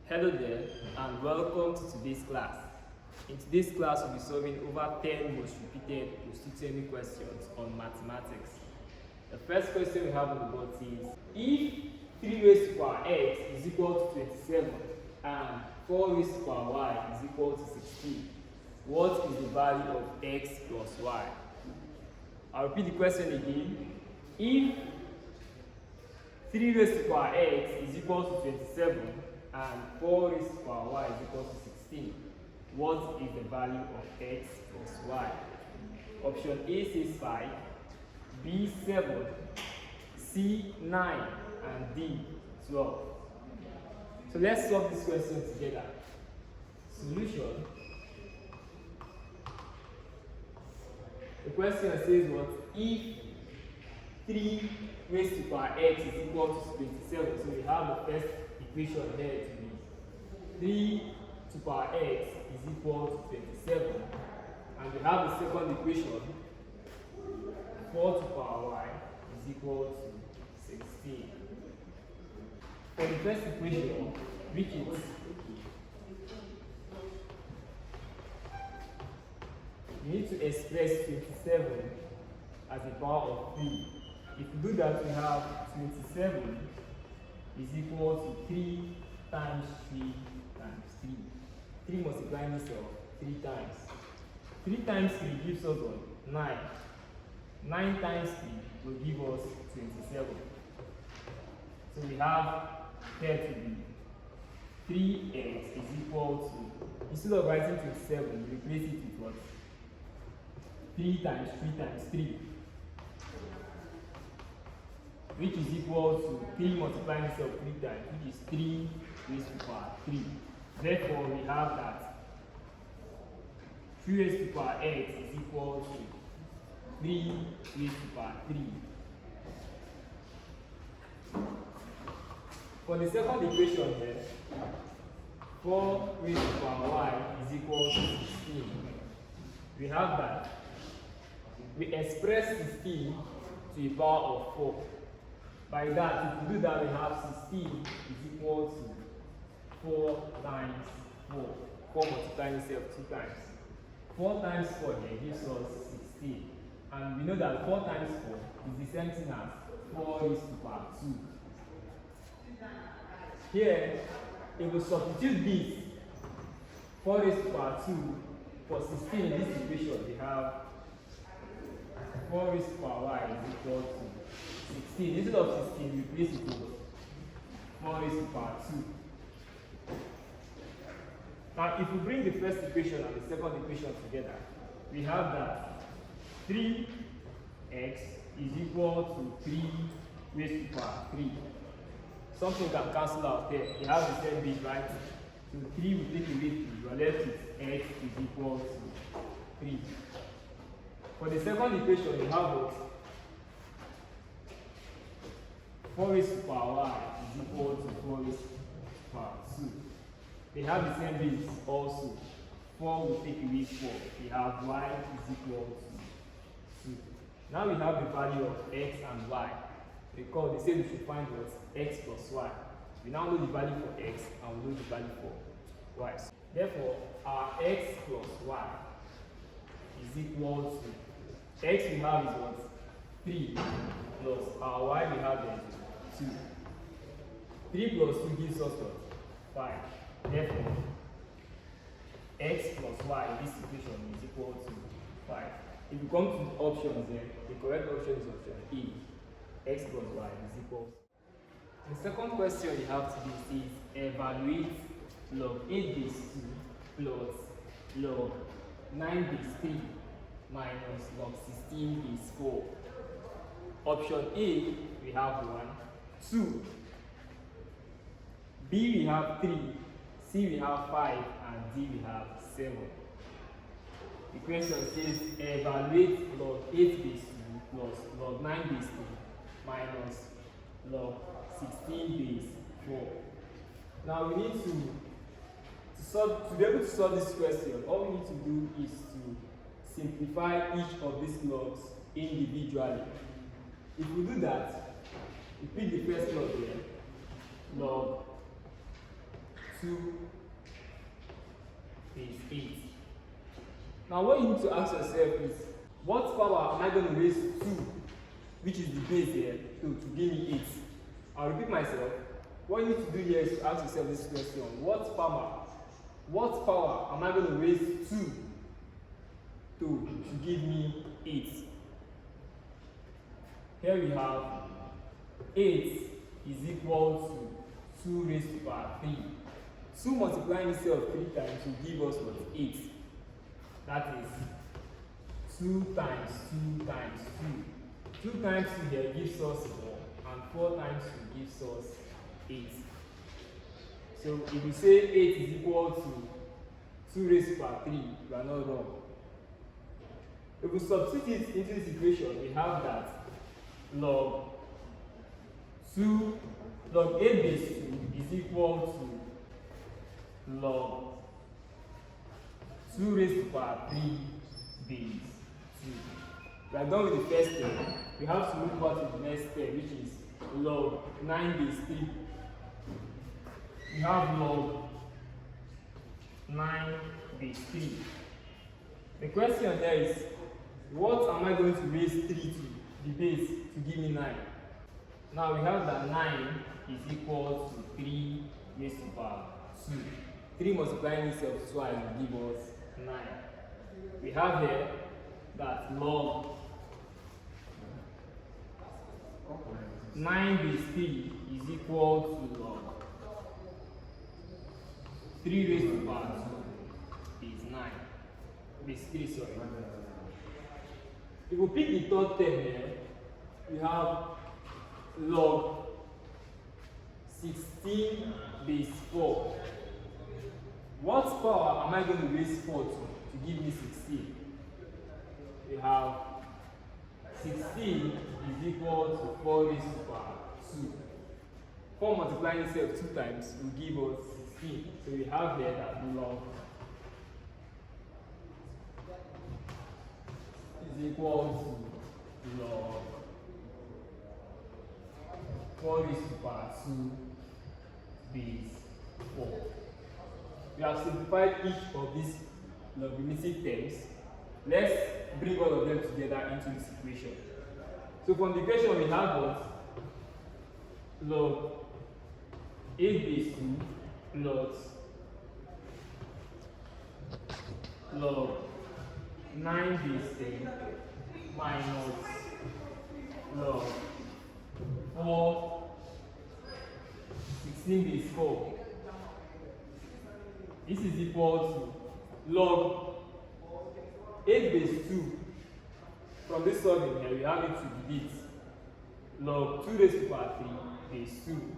Hello there and welcome to today's class. In today's class, we'll be solving over 10 most repeated Post-UTME questions on mathematics. The first question we have on the board says, if 3 raised to power x is equal to 27 and 4 raised to power y is equal to 16, what is the value of x plus y? I'll repeat the question again. If 3 raised to power x is equal to 27 and 4 raised to power y is equal to 16, what is the value of x plus y? Option A says 5, B 7, C 9, and D 12. So let's solve this question together. Solution. The question says what? If 3 raised to power x is equal to 27, so we have the first equation here to be 3 to power x is equal to 27, and we have the second equation, 4 to power y is equal to 16. For the first equation, which is we need to express 27 as a power of 3. If we do that, we have 27 is equal to 3 times 3 times 3. 3 multiplying itself 3 times. 3 times 3 gives us what? 9. 9 times 3 will give us 27. So we have here to be 3x is equal to, instead of writing 27, we replace it with what? 3 times 3 times 3. Which is equal to 3 multiplying itself 3 times, which is 3 raised to power 3. Therefore, we have that 3 raised to power x is equal to 3 raised to power 3. For the second equation here, 4 raised to power y is equal to 16. We have that we express 16 to the power of 4. By that, if we do that, we have 16 is equal to 4 times 4. 4 multiplying itself 2 times. 4 times 4 here gives us 16. And we know that 4 times 4 is the same thing as 4 raised to power 2. Here, if we substitute this 4 raised to power 2 for 16 in this equation, we have 4 raised to power y is equal to 16. Instead of 16, we replace it with 4 raised to power 2. Now, if we bring the first equation and the second equation together, we have that 3x is equal to 3 raised to power 3. Something can cancel out there. You have the same bit, right? So 3 will take away 3. You are left with x is equal to 3. For the second equation, we have what? 4 raised to power y is equal to 4 raised to power 2. They have the same base also. 4 will take away 4. We have y is equal to 2. Now we have the value of x and y. Recall, they said we should find what? X plus y. We now know the value for x and we know the value for y. Therefore, our x plus y is equal to, x we have is what? 3 plus our y we have is 2. 3 plus 2 gives us what? 5. Therefore, x plus y in this equation is equal to 5. If you come to the options here, the correct option is option A. X plus y is equal. The second question you have to do is evaluate log 8 base 2 plus log 9 base 3 minus log 16 base 4. Option A, we have 1, 2. B, we have 3. C, we have 5. And D, we have 7. The question says evaluate log 8 base 2 plus log 9 base 3 minus log 16 base 4. Now we need to be able to solve this question, all we need to do is to simplify each of these logs individually. If we do that, we pick the first log here, log 2 is 8. Now what you need to ask yourself is, what power am I going to raise 2, which is the base here, to give me 8? I'll repeat myself. What you need to do here is to ask yourself this question: what power am I going to raise 2 to give me 8? Here we have 8 is equal to 2 raised to power 3. 2 multiplying itself 3 times will give us what? 8. That is 2 times 2 times 2. 2 times 2 here gives us 4, and 4 times 2 gives us 8. So if we say 8 is equal to 2 raised to power 3, we are not wrong. If we substitute it into this equation, we have that log 8 base 2 is equal to log 2 raised to power 3 base 2. We are done with the first step. We have to move on to the next step, which is log 9 base 3. We have log 9 base 3. The question there is, what am I going to raise 3 to, the base, to give me 9? Now we have that 9 is equal to 3 raised to power 2. 3 multiplying itself twice will give us 9. We have here that log 9 base 3 is equal to log 3 raised to power 2 is 9. Base 3, sorry. If we pick the third term here, we have log 16 base 4. What power am I going to raise 4 to give me 16? We have 16 is equal to 4 raised to power 2. 4 multiplying itself 2 times will give us 16. So we have here that log is equal to log 4 raised to power 2 base 4. We have simplified each of these logarithmic terms. Let's bring all of them together into this equation. So from the equation we have what? Log 8 base 2 plus log 9 base 10 minus log 16 base 4. This is equal to log 8 base 2. From this solving here, we have it to be this. Log 2 raised to power 3 base 2.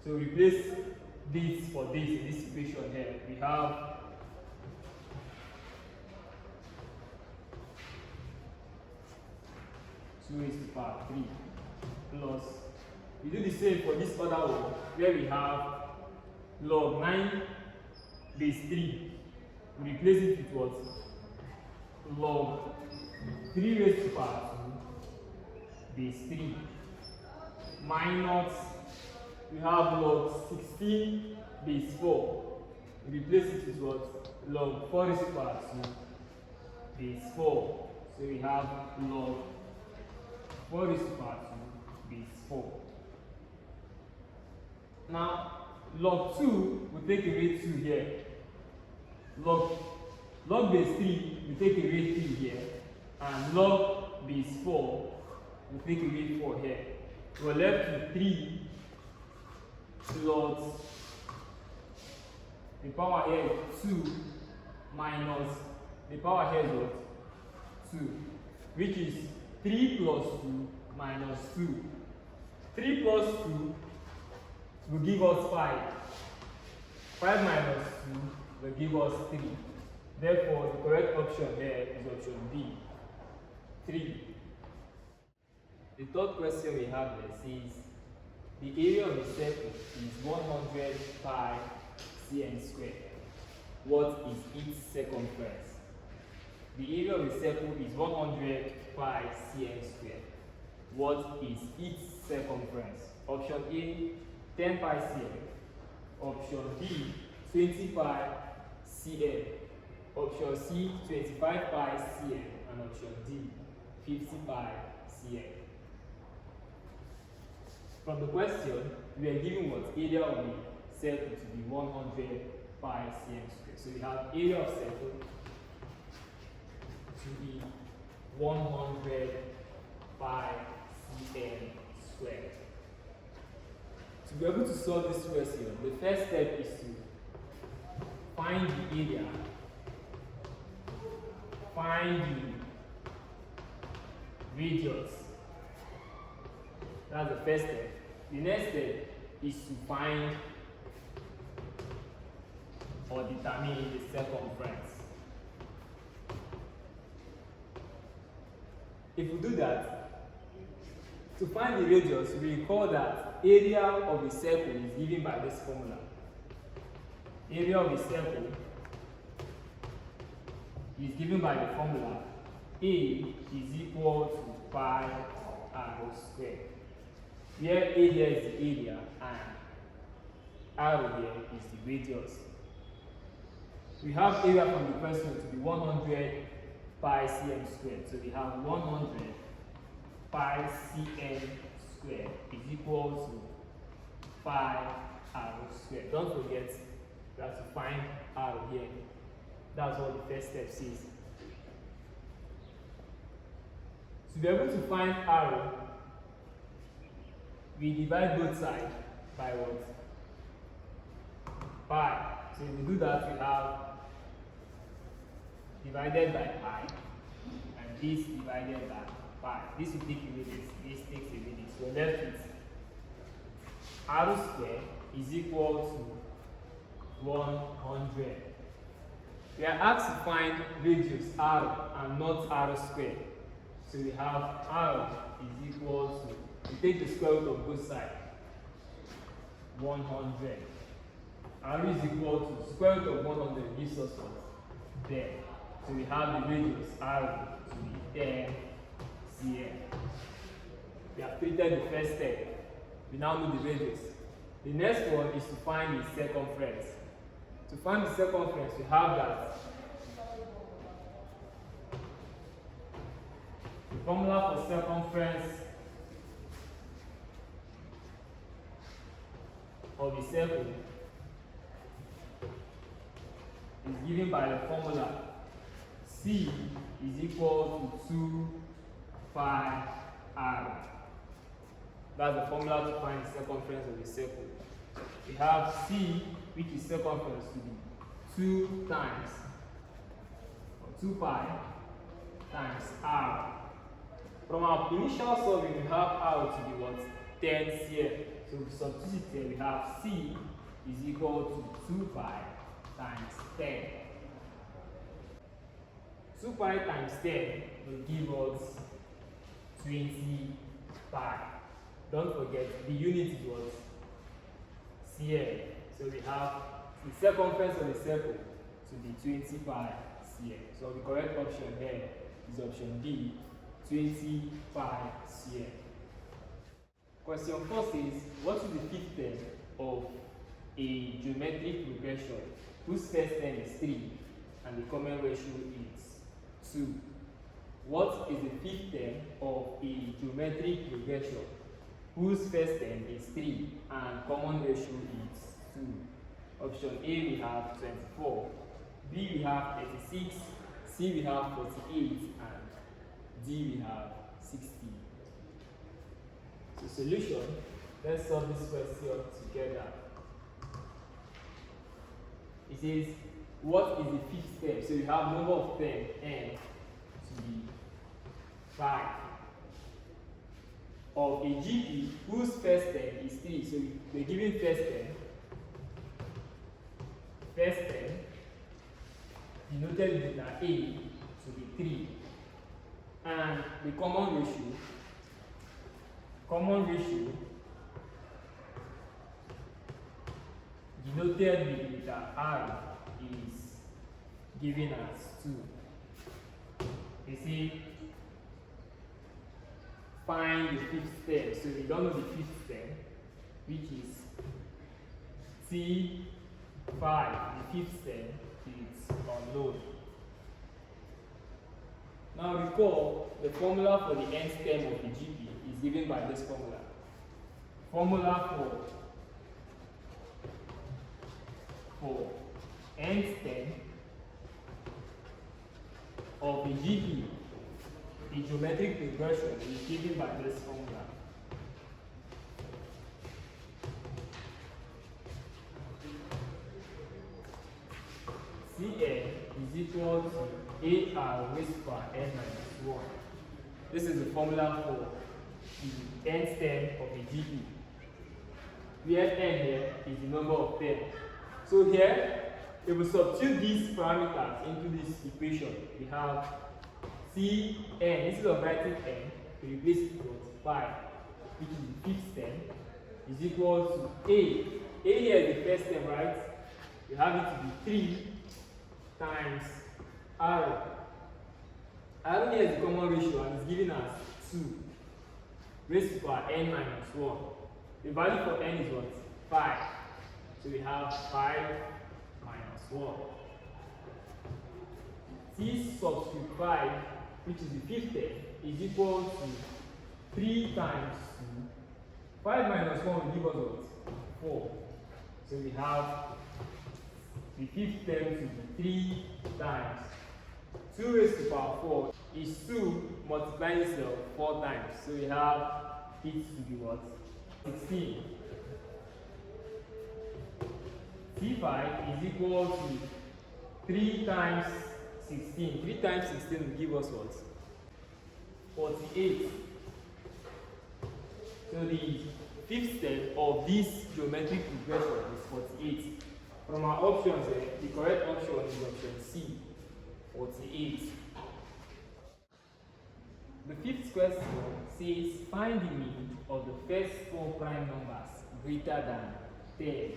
So replace this for this in this equation here. We have 2 raised to power 3 plus, we do the same for this other one where we have log 9 base 3. We replace it with what? Log 3 raised to power 2 base 3 minus, we have log 16 base 4. We replace it with what? Log 4 raised to power 2 base 4. So we have log 4 raised to power 2 base 4. Now, log 2 will take away 2 here. Log base 3 will take away 3 here. And log base 4 will take away 4 here. We're left with 3 plus the power here is 2 minus the power here is what? 2, which is 3 plus 2 minus 2. 3 plus 2 will give us 5. 5 minus 2 will give us 3. Therefore, the correct option here is option B, 3. The third question we have here says, the area of the circle is 100 pi cm squared. What is its circumference? The area of the circle is 100 pi cm squared. What is its circumference? Option A, 10 pi cm. Option B, 20 pi cm. Option C, 25 pi cm. And option D, 50 pi cm. From the question, we are given what area of the circle to be 100 pi cm squared. So we have area of circle to be 100 pi cm squared. To be able to solve this question, the first step is to find the area, find the radius. That's the first step. The next step is to find or determine the circumference. If we do that, to find the radius, we recall that area of a circle is given by this formula. Area of a circle is given by the formula A is equal to pi r squared, where area is the area and r here is the radius. We have area from the question to be 100 pi cm squared. So we have 100 pi cm squared is equal to pi r squared. Don't forget that to find r here. That's what the first step says. To be able to find r, we divide both sides by what? Pi. So if we do that, we have divided by pi, and this divided by pi. This will take away this takes away this. So left with r squared is equal to 100. We are asked to find radius r and not r squared. So we have r is equal to, we take the square root of both sides, 100. R is equal to square root of 100 gives us what? 10. So we have the radius r to be 10 cm. We have treated the first step. We now know the radius. The next one is to find the circumference. To find the circumference, we have that the formula for circumference of the circle is given by the formula C is equal to 2 pi r. That's the formula to find the circumference of the circle. We have C, which is circumference, to be 2 times, or 2 pi times r. From our initial solving, we have r to be what? 10 cm. So we substitute here, we have C is equal to 2 pi times 10. 2 pi times 10 will give us 20 pi. Don't forget, the unit is what? Cm. So we have the circumference of the circle to be 20 pi cm. So the correct option here is option D, 20 pi cm. Question 4 says, what is the fifth term of a geometric progression whose first term is 3 and the common ratio is 2? What is the fifth term of a geometric progression whose first term is 3 and common ratio is 2? Option A, we have 24, B, we have 36, C, we have 48, and D, we have 60. So solution, let's solve this question together. It says, what is the fifth term? So we have number of terms n to be 5 of a GP whose first term is 3. So we're given first term denoted with letter A to be 3, and the common ratio denoted with letter R is given as 2. You see, find the fifth term. So we don't know the fifth term, which is T 5, the fifth term, is unknown. Now recall, the formula for the nth term of the GP is given by this formula. Formula for nth term of the GP, the geometric progression, is given by this formula. Cn is equal to AR raised to power n minus 1. This is the formula for the nth term of the GP. Where n here is the number of terms. So here, if we substitute these parameters into this equation, we have Cn, instead of writing n, we replace it with 5, which is the fifth term, is equal to A. A here is the first term, right? We have it to be 3 times R. R here is the common ratio and is given as 2 raised to power n minus 1. The value for n is what? 5. So we have 5 minus 1. T subscript 5, which is the fifth term, is equal to 3 times 2. 5 minus 1 will give us what? 4. So we have the fifth term to be 3 times 2 raised to power 4 is 2 multiplying itself 4 times. So we have it to be what? 16. T5 is equal to 3 times 16. 3 times 16 will give us what? 48. So the fifth step of this geometric progression is 48. From our options, the correct option is option C, 48. The fifth question says find the mean of the first 4 prime numbers greater than 10.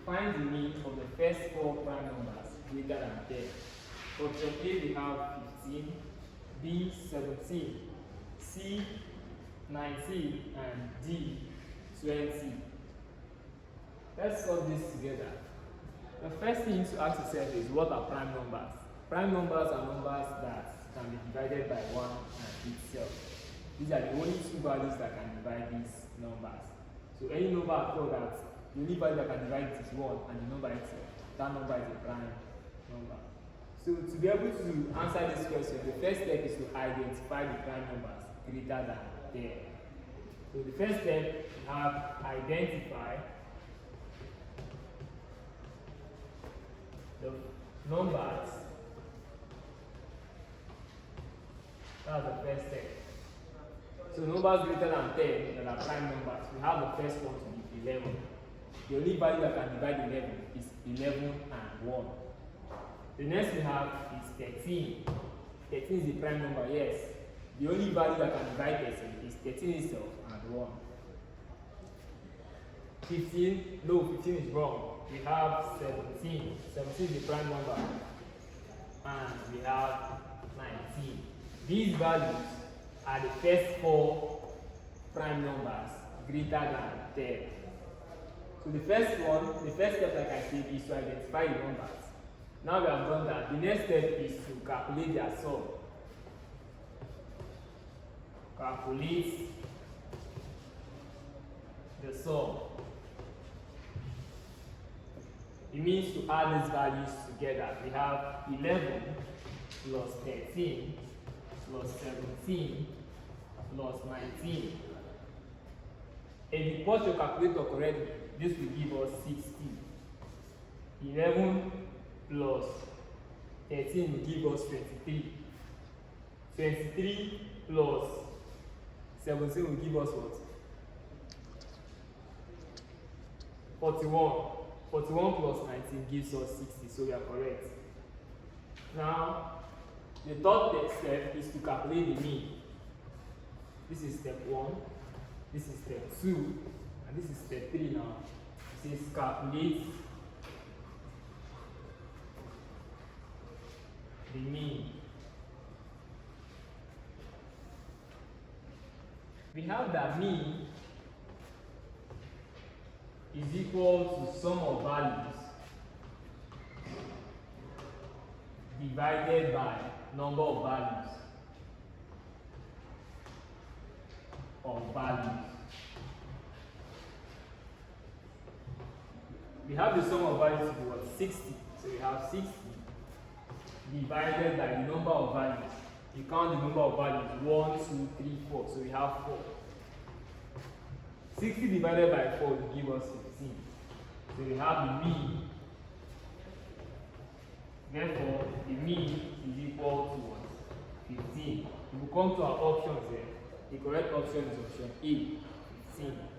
Find the mean of the first 4 prime numbers greater than 10. For option A, we have 15, B, 17, C, 19, and D, 20. Let's solve this together. The first thing to ask yourself is what are prime numbers? Prime numbers are numbers that can be divided by 1 and itself. These are the only 2 values that can divide these numbers. So any number at all that the only value that can divide it is 1 and the number itself, that number is a prime number. So to be able to answer this question, the first step is to identify the prime numbers greater than 10. So the first step, we have identify the numbers. That's the first step. So numbers greater than 10 that are prime numbers, we have the first one to be 11. The only value that can divide 11 is 11 and 1. The next we have is 13. 13 is the prime number, yes. The only value that can divide 13 is 13 itself and 1. 15, no, 15 is wrong. We have 17. 17 is the prime number. And we have 19. These values are the first 4 prime numbers greater than 10. So the first step like I said is to identify the numbers. Now we have done that. The next step is to calculate their sum. Calculate the sum. It means to add these values together. We have 11 plus 13 plus 17 plus 19. If you put your calculator correctly, this will give us 60. 11 plus 13 will give us 23. 23 plus 17 will give us what? 41. 41 plus 19 gives us 60, so we are correct. Now, the third step is to calculate the mean. This is step 1, this is step 2, and this is step 3 now. It says calculate the mean. We have that mean is equal to sum of values divided by number of values. We have the sum of values to be what? 60. So we have 60 divided by the number of values. You count the number of values 1, 2, 3, 4. So we have 4. 60 divided by 4 will give us 15. So we have the mean. Therefore, the mean is equal to what? 15. If we come to our options here, the correct option is option A, 15.